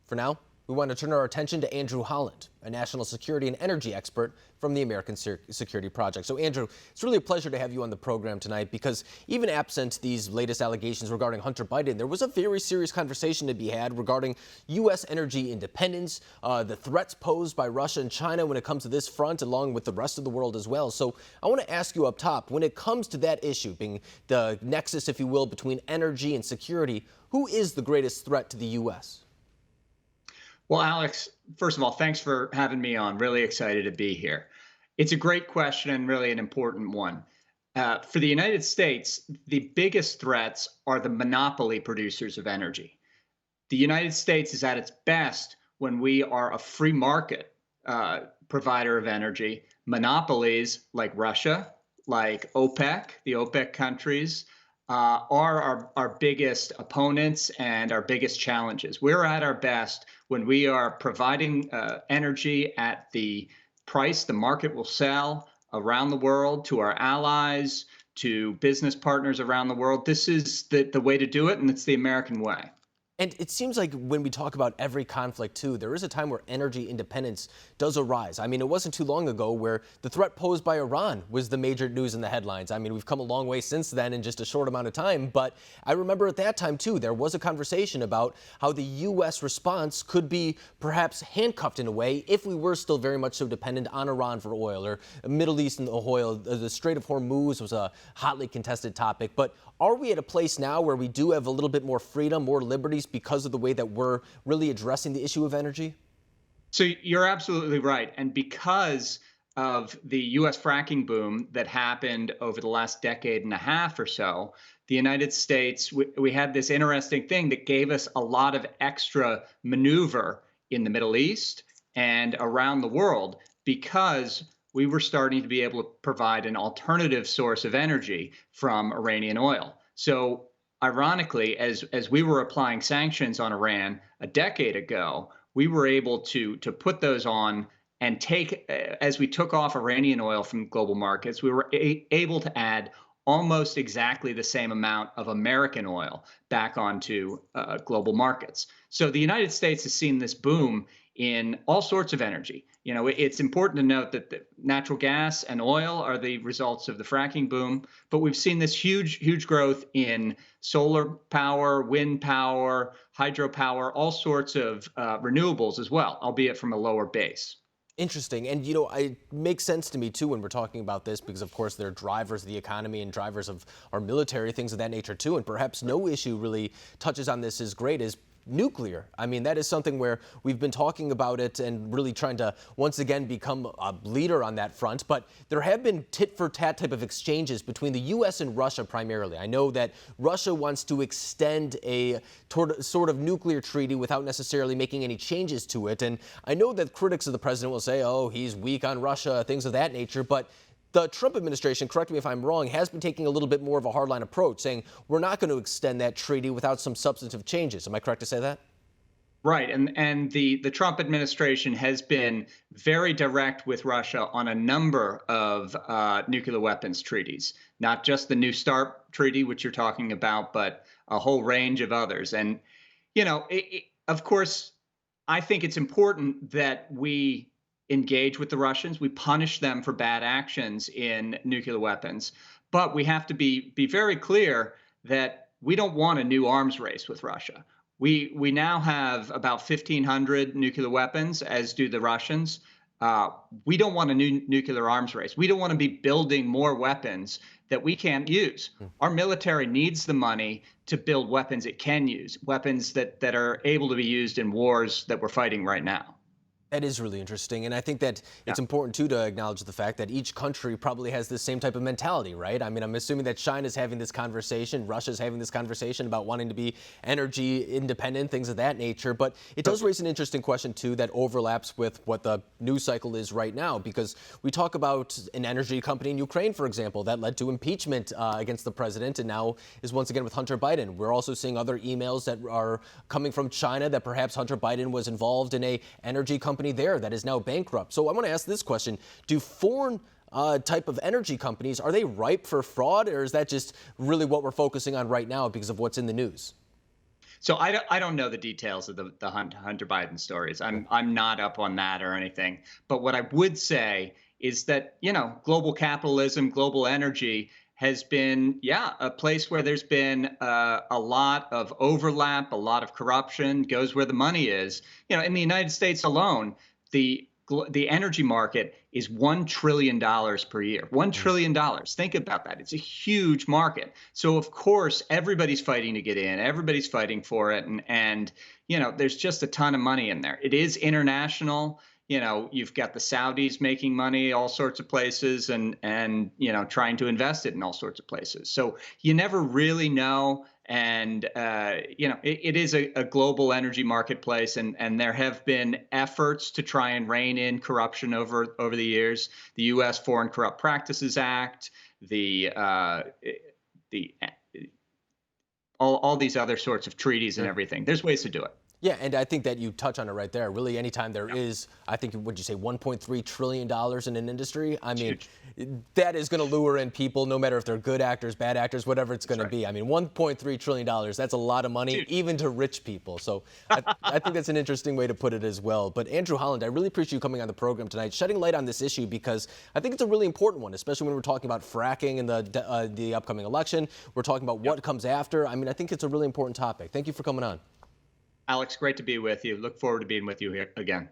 For now, we want to turn our attention to Andrew Holland, a national security and energy expert from the American Security Project. So, Andrew, it's really a pleasure to have you on the program tonight because even absent these latest allegations regarding Hunter Biden, there was a very serious conversation to be had regarding U.S. energy independence, the threats posed by Russia and China when it comes to this front, along with the rest of the world as well. So I want to ask you up top, when it comes to that issue, being the nexus, if you will, between energy and security, who is the greatest threat to the U.S.? Well, Alex, first of all, thanks for having me on. Really excited to be here. It's a great question and really an important one. For the United States, the biggest threats are the monopoly producers of energy. The United States is at its best when we are a free market provider of energy. Monopolies like Russia, like OPEC, the OPEC countries, are our biggest opponents and our biggest challenges. We're at our best when we are providing energy at the price the market will sell around the world to our allies, to business partners around the world. This is the way to do it, and it's the American way. And it seems like when we talk about every conflict, too, there is a time where energy independence does arise. I mean, it wasn't too long ago where the threat posed by Iran was the major news in the headlines. I mean, we've come a long way since then in just a short amount of time. But I remember at that time, too, there was a conversation about how the U.S. response could be perhaps handcuffed in a way if we were still very much so dependent on Iran for oil, or Middle East and oil. The Strait of Hormuz was a hotly contested topic. But are we at a place now where we do have a little bit more freedom, more liberties, because of the way that we're really addressing the issue of energy? So you're absolutely right. And because of the U.S. fracking boom that happened over the last decade and a half or so, the United States, we had this interesting thing that gave us a lot of extra maneuver in the Middle East and around the world, because we were starting to be able to provide an alternative source of energy from Iranian oil. So ironically, as we were applying sanctions on Iran a decade ago, we were able to put those on and as we took off Iranian oil from global markets, we were able to add almost exactly the same amount of American oil back onto global markets. So the United States has seen this boom in all sorts of energy. You know, it's important to note that the natural gas and oil are the results of the fracking boom, but we've seen this huge growth in solar power, wind power, hydropower, all sorts of renewables as well, albeit from a lower base. Interesting. And, you know, it makes sense to me, too, when we're talking about this, because, of course, they're drivers of the economy and drivers of our military, things of that nature, too. And perhaps no issue really touches on this as great as nuclear. I mean, that is something where we've been talking about it and really trying to once again become a leader on that front. But there have been tit-for-tat type of exchanges between the U.S. and Russia primarily. I know that Russia wants to extend a sort of nuclear treaty without necessarily making any changes to it. And I know that critics of the president will say, oh, he's weak on Russia, things of that nature. But the Trump administration, correct me if I'm wrong, has been taking a little bit more of a hardline approach, saying we're not going to extend that treaty without some substantive changes. Am I correct to say that? Right. And the Trump administration has been very direct with Russia on a number of nuclear weapons treaties, not just the New START treaty, which you're talking about, but a whole range of others. And, you know, of course, I think it's important that we engage with the Russians. We punish them for bad actions in nuclear weapons. But we have to be very clear that we don't want a new arms race with Russia. We now have about 1,500 nuclear weapons, as do the Russians. We don't want a new nuclear arms race. We don't want to be building more weapons that we can't use. Our military needs the money to build weapons it can use, weapons that are able to be used in wars that we're fighting right now. That is really interesting, and I think that it's important, too, to acknowledge the fact that each country probably has the same type of mentality, right? I mean, I'm assuming that China's having this conversation, Russia's having this conversation about wanting to be energy independent, things of that nature, but it does raise an interesting question, too, that overlaps with what the news cycle is right now, because we talk about an energy company in Ukraine, for example, that led to impeachment against the president, and now is once again with Hunter Biden. We're also seeing other emails that are coming from China that perhaps Hunter Biden was involved in a energy company there that is now bankrupt. So I want to ask this question. Do foreign type of energy companies, are they ripe for fraud, or is that just really what we're focusing on right now because of what's in the news? So I don't know the details of the Hunter Biden stories. I'm not up on that or anything. But what I would say is that, global capitalism, global energy has been, yeah, a place where there's been a lot of overlap, a lot of corruption, goes where the money is. In the United States alone, the energy market is $1 trillion per year. $1 trillion. Think about that. It's a huge market. So of course everybody's fighting to get in. Everybody's fighting for it, and there's just a ton of money in there. It is international. You've got the Saudis making money all sorts of places, and trying to invest it in all sorts of places. So you never really know. And it is a global energy marketplace, and there have been efforts to try and rein in corruption over the years. The U.S. Foreign Corrupt Practices Act, the all these other sorts of treaties and everything. There's ways to do it. Yeah, and I think that you touch on it right there. Really, anytime there is, I think, would you say $1.3 trillion in an industry? I mean, that is going to lure in people, no matter if they're good actors, bad actors, whatever it's going to be. I mean, $1.3 trillion, that's a lot of money, even to rich people. So I think that's an interesting way to put it as well. But Andrew Holland, I really appreciate you coming on the program tonight, shedding light on this issue, because I think it's a really important one, especially when we're talking about fracking in the upcoming election. We're talking about what comes after. I mean, I think it's a really important topic. Thank you for coming on. Alex, great to be with you. Look forward to being with you here again.